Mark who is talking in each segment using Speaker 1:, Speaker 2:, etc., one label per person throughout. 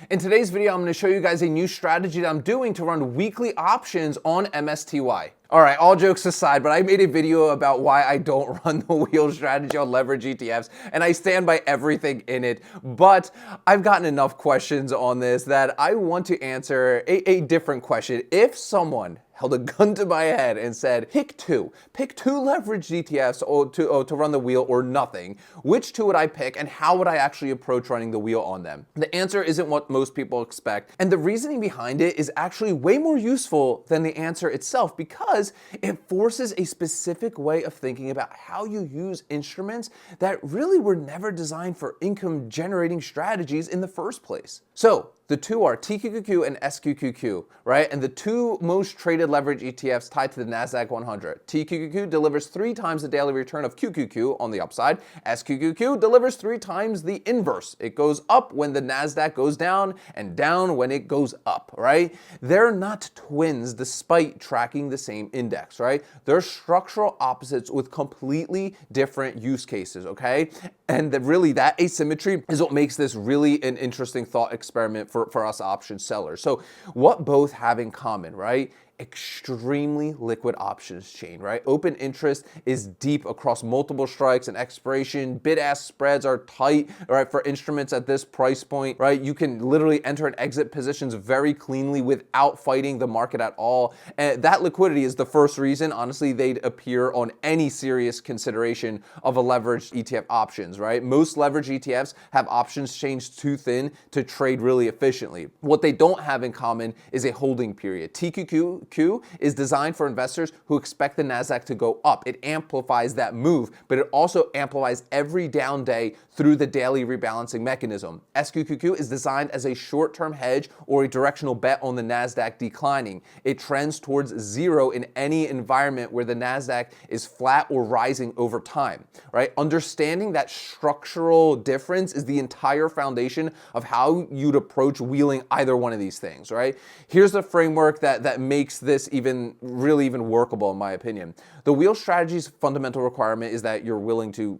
Speaker 1: In today's video, I'm going to show you guys a new strategy that I'm doing to run weekly options on MSTY. All right, all jokes aside, but I made a video about why I don't run the wheel strategy on leverage ETFs, and I stand by everything in it. But I've gotten enough questions on this that I want to answer a different question. If someone held a gun to my head and said, pick two leveraged ETFs to run the wheel or nothing, which two would I pick and how would I actually approach running the wheel on them? The answer isn't what most people expect. And the reasoning behind it is actually way more useful than the answer itself because it forces a specific way of thinking about how you use instruments that really were never designed for income generating strategies in the first place. So the two are TQQQ and SQQQ, right? And the two most traded leverage ETFs tied to the NASDAQ 100. TQQQ delivers 3 times the daily return of QQQ on the upside. SQQQ delivers 3 times the inverse. It goes up when the NASDAQ goes down and down when it goes up, right? They're not twins despite tracking the same index, right? They're structural opposites with completely different use cases, okay? And that asymmetry is what makes this really an interesting thought experiment for us option sellers. So what both have in common, right? Extremely liquid options chain, right? Open interest is deep across multiple strikes and expiration. Bid-ask spreads are tight, right? For instruments at this price point, right? You can literally enter and exit positions very cleanly without fighting the market at all. And that liquidity is the first reason, honestly, they'd appear on any serious consideration of a leveraged ETF options, right? Most leveraged ETFs have options chains too thin to trade really efficiently. What they don't have in common is a holding period. TQQQ is designed for investors who expect the NASDAQ to go up. It amplifies that move, but it also amplifies every down day through the daily rebalancing mechanism. SQQQ is designed as a short-term hedge or a directional bet on the NASDAQ declining. It trends towards zero in any environment where the NASDAQ is flat or rising over time, right? Understanding that structural difference is the entire foundation of how you'd approach wheeling either one of these things, right? Here's the framework that makes this even workable in my opinion. The wheel strategy's fundamental requirement is that you're willing to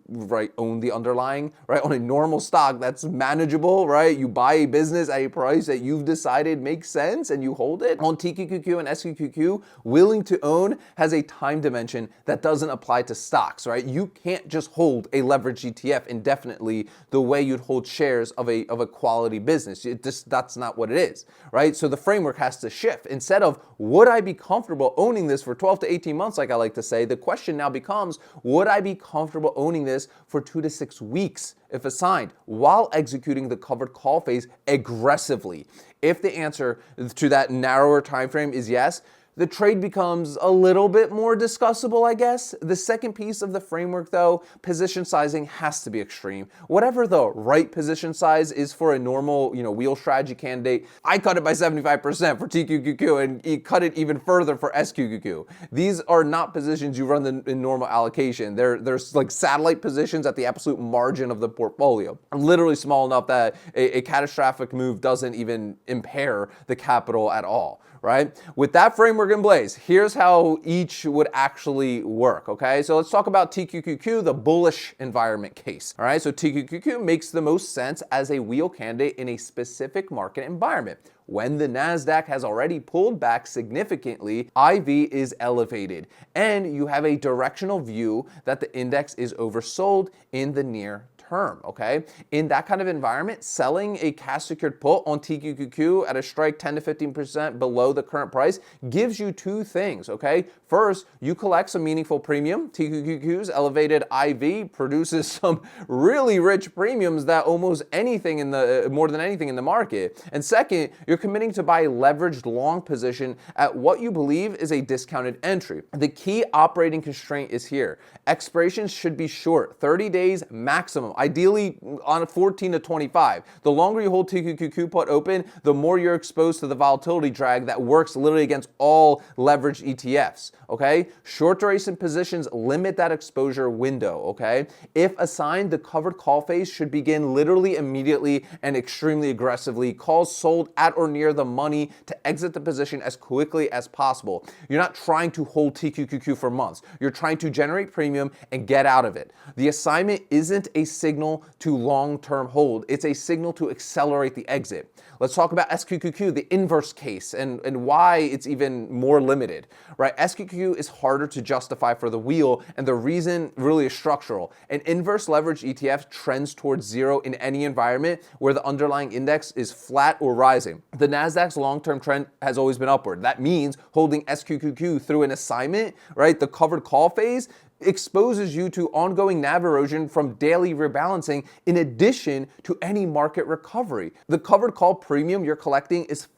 Speaker 1: own the underlying, right? On a normal stock that's manageable, right? You buy a business at a price that you've decided makes sense and you hold it. On TQQQ and SQQQ, willing to own has a time dimension that doesn't apply to stocks, right? You can't just hold a leveraged ETF indefinitely the way you'd hold shares of a quality business. That's not what it is, right? So the framework has to shift. Instead of would I be comfortable owning this for 12 to 18 months, like I like to say, the question now becomes, would I be comfortable owning this for 2 to 6 weeks if assigned while executing the covered call phase aggressively? If the answer to that narrower time frame is yes, the trade becomes a little bit more discussable, I guess. The second piece of the framework, though, position sizing has to be extreme. Whatever the right position size is for a normal, wheel strategy candidate, I cut it by 75% for TQQQ and you cut it even further for SQQQ. These are not positions you run in normal allocation. They're like satellite positions at the absolute margin of the portfolio. Literally small enough that a catastrophic move doesn't even impair the capital at all, right? With that framework in place, here's how each would actually work, okay? So let's talk about TQQQ, the bullish environment case, all right? So TQQQ makes the most sense as a wheel candidate in a specific market environment. When the NASDAQ has already pulled back significantly, IV is elevated, and you have a directional view that the index is oversold in the near term, okay? In that kind of environment, selling a cash secured put on TQQQ at a strike 10 to 15% below the current price gives you two things, okay? First, you collect some meaningful premium. TQQQ's elevated IV produces some really rich premiums that almost anything more than anything in the market. And second, you're committing to buy a leveraged long position at what you believe is a discounted entry. The key operating constraint is here. Expirations should be short, 30 days maximum, ideally on 14 to 25. The longer you hold TQQQ put open, the more you're exposed to the volatility drag that works literally against all leveraged ETFs, okay? Short duration positions limit that exposure window, okay? If assigned, the covered call phase should begin literally immediately and extremely aggressively. Calls sold at or near the money to exit the position as quickly as possible. You're not trying to hold TQQQ for months. You're trying to generate premium and get out of it. The assignment isn't a signal signal to long-term hold. It's a signal to accelerate the exit. Let's talk about SQQQ, the inverse case, and why it's even more limited, right? SQQQ is harder to justify for the wheel, and the reason really is structural. An inverse leverage ETF trends towards zero in any environment where the underlying index is flat or rising. The Nasdaq's long-term trend has always been upward. That means holding SQQQ through an assignment, right, the covered call phase, exposes you to ongoing NAV erosion from daily rebalancing in addition to any market recovery. The covered call premium you're collecting is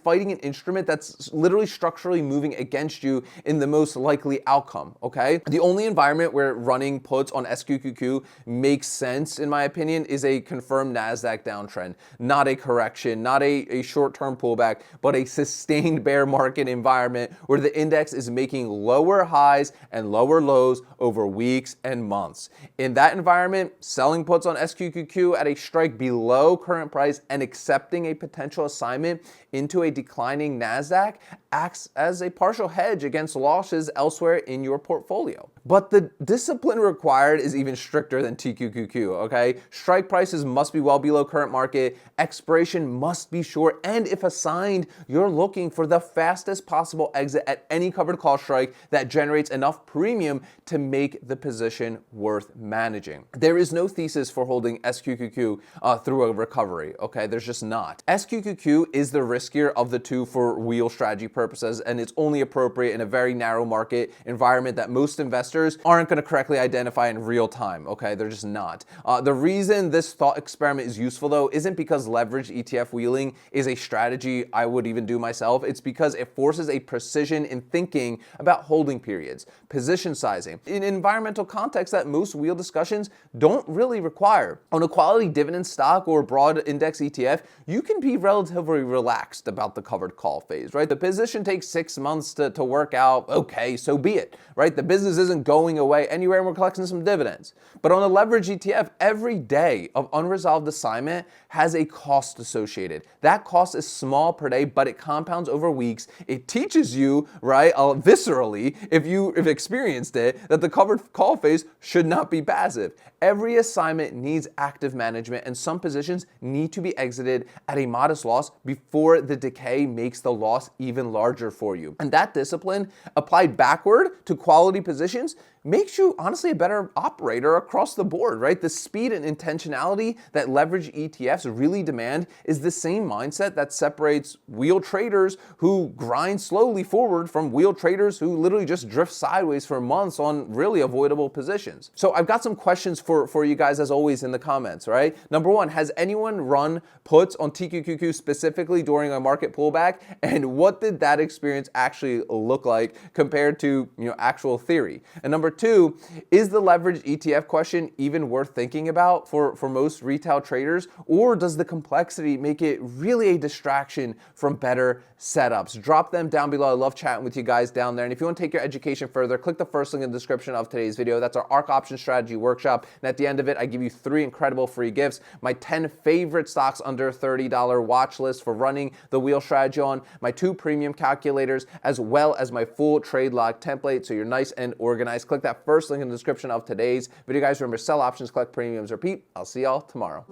Speaker 1: fighting an instrument that's literally structurally moving against you in the most likely outcome, okay? The only environment where running puts on SQQQ makes sense, in my opinion, is a confirmed NASDAQ downtrend, not a correction, not a short-term pullback, but a sustained bear market environment where the index is making lower highs and lower lows over weeks and months. In that environment, selling puts on SQQQ at a strike below current price and accepting a potential assignment into a declining NASDAQ acts as a partial hedge against losses elsewhere in your portfolio. But the discipline required is even stricter than TQQQ, okay? Strike prices must be well below current market, expiration must be short, and if assigned, you're looking for the fastest possible exit at any covered call strike that generates enough premium to make the position worth managing. There is no thesis for holding SQQQ through a recovery, okay? There's just not. SQQQ is the riskier of the two for wheel strategy purposes, and it's only appropriate in a very narrow market environment that most investors aren't going to correctly identify in real time, okay? They're just not. The reason this thought experiment is useful, though, isn't because leveraged ETF wheeling is a strategy I would even do myself. It's because it forces a precision in thinking about holding periods, position sizing, in environmental context that most wheel discussions don't really require. On a quality dividend stock or broad index ETF, you can be relatively relaxed about the covered call phase, right? The position takes 6 months to work out. Okay, so be it, right? The business isn't going away anywhere and we're collecting some dividends. But on a leverage ETF, every day of unresolved assignment has a cost associated. That cost is small per day, but it compounds over weeks. It teaches you, right, viscerally, if you've experienced it, that the covered call phase should not be passive. Every assignment needs active management, and some positions need to be exited at a modest loss before the decay makes the loss even larger for you. And that discipline, applied backward to quality positions, makes you honestly a better operator across the board, right? The speed and intentionality that leverage ETFs really demand is the same mindset that separates wheel traders who grind slowly forward from wheel traders who literally just drift sideways for months on really avoidable positions. So I've got some questions for you guys, as always, in the comments, right? Number one, has anyone run puts on TQQQ specifically during a market pullback? And what did that experience actually look like compared to, actual theory? And number two, is the leveraged ETF question even worth thinking about for most retail traders, or does the complexity make it really a distraction from better setups? Drop them down below. I love chatting with you guys down there. And if you want to take your education further, click the first link in the description of today's video. That's our Ark Options Strategy workshop. And at the end of it, I give you 3 incredible free gifts: my 10 favorite stocks under $30 watch list for running the wheel strategy on, my 2 premium calculators, as well as my full trade log template, so you're nice and organized. Click that first link in the description of today's video, guys. Remember, sell options, collect premiums, repeat. I'll see y'all tomorrow.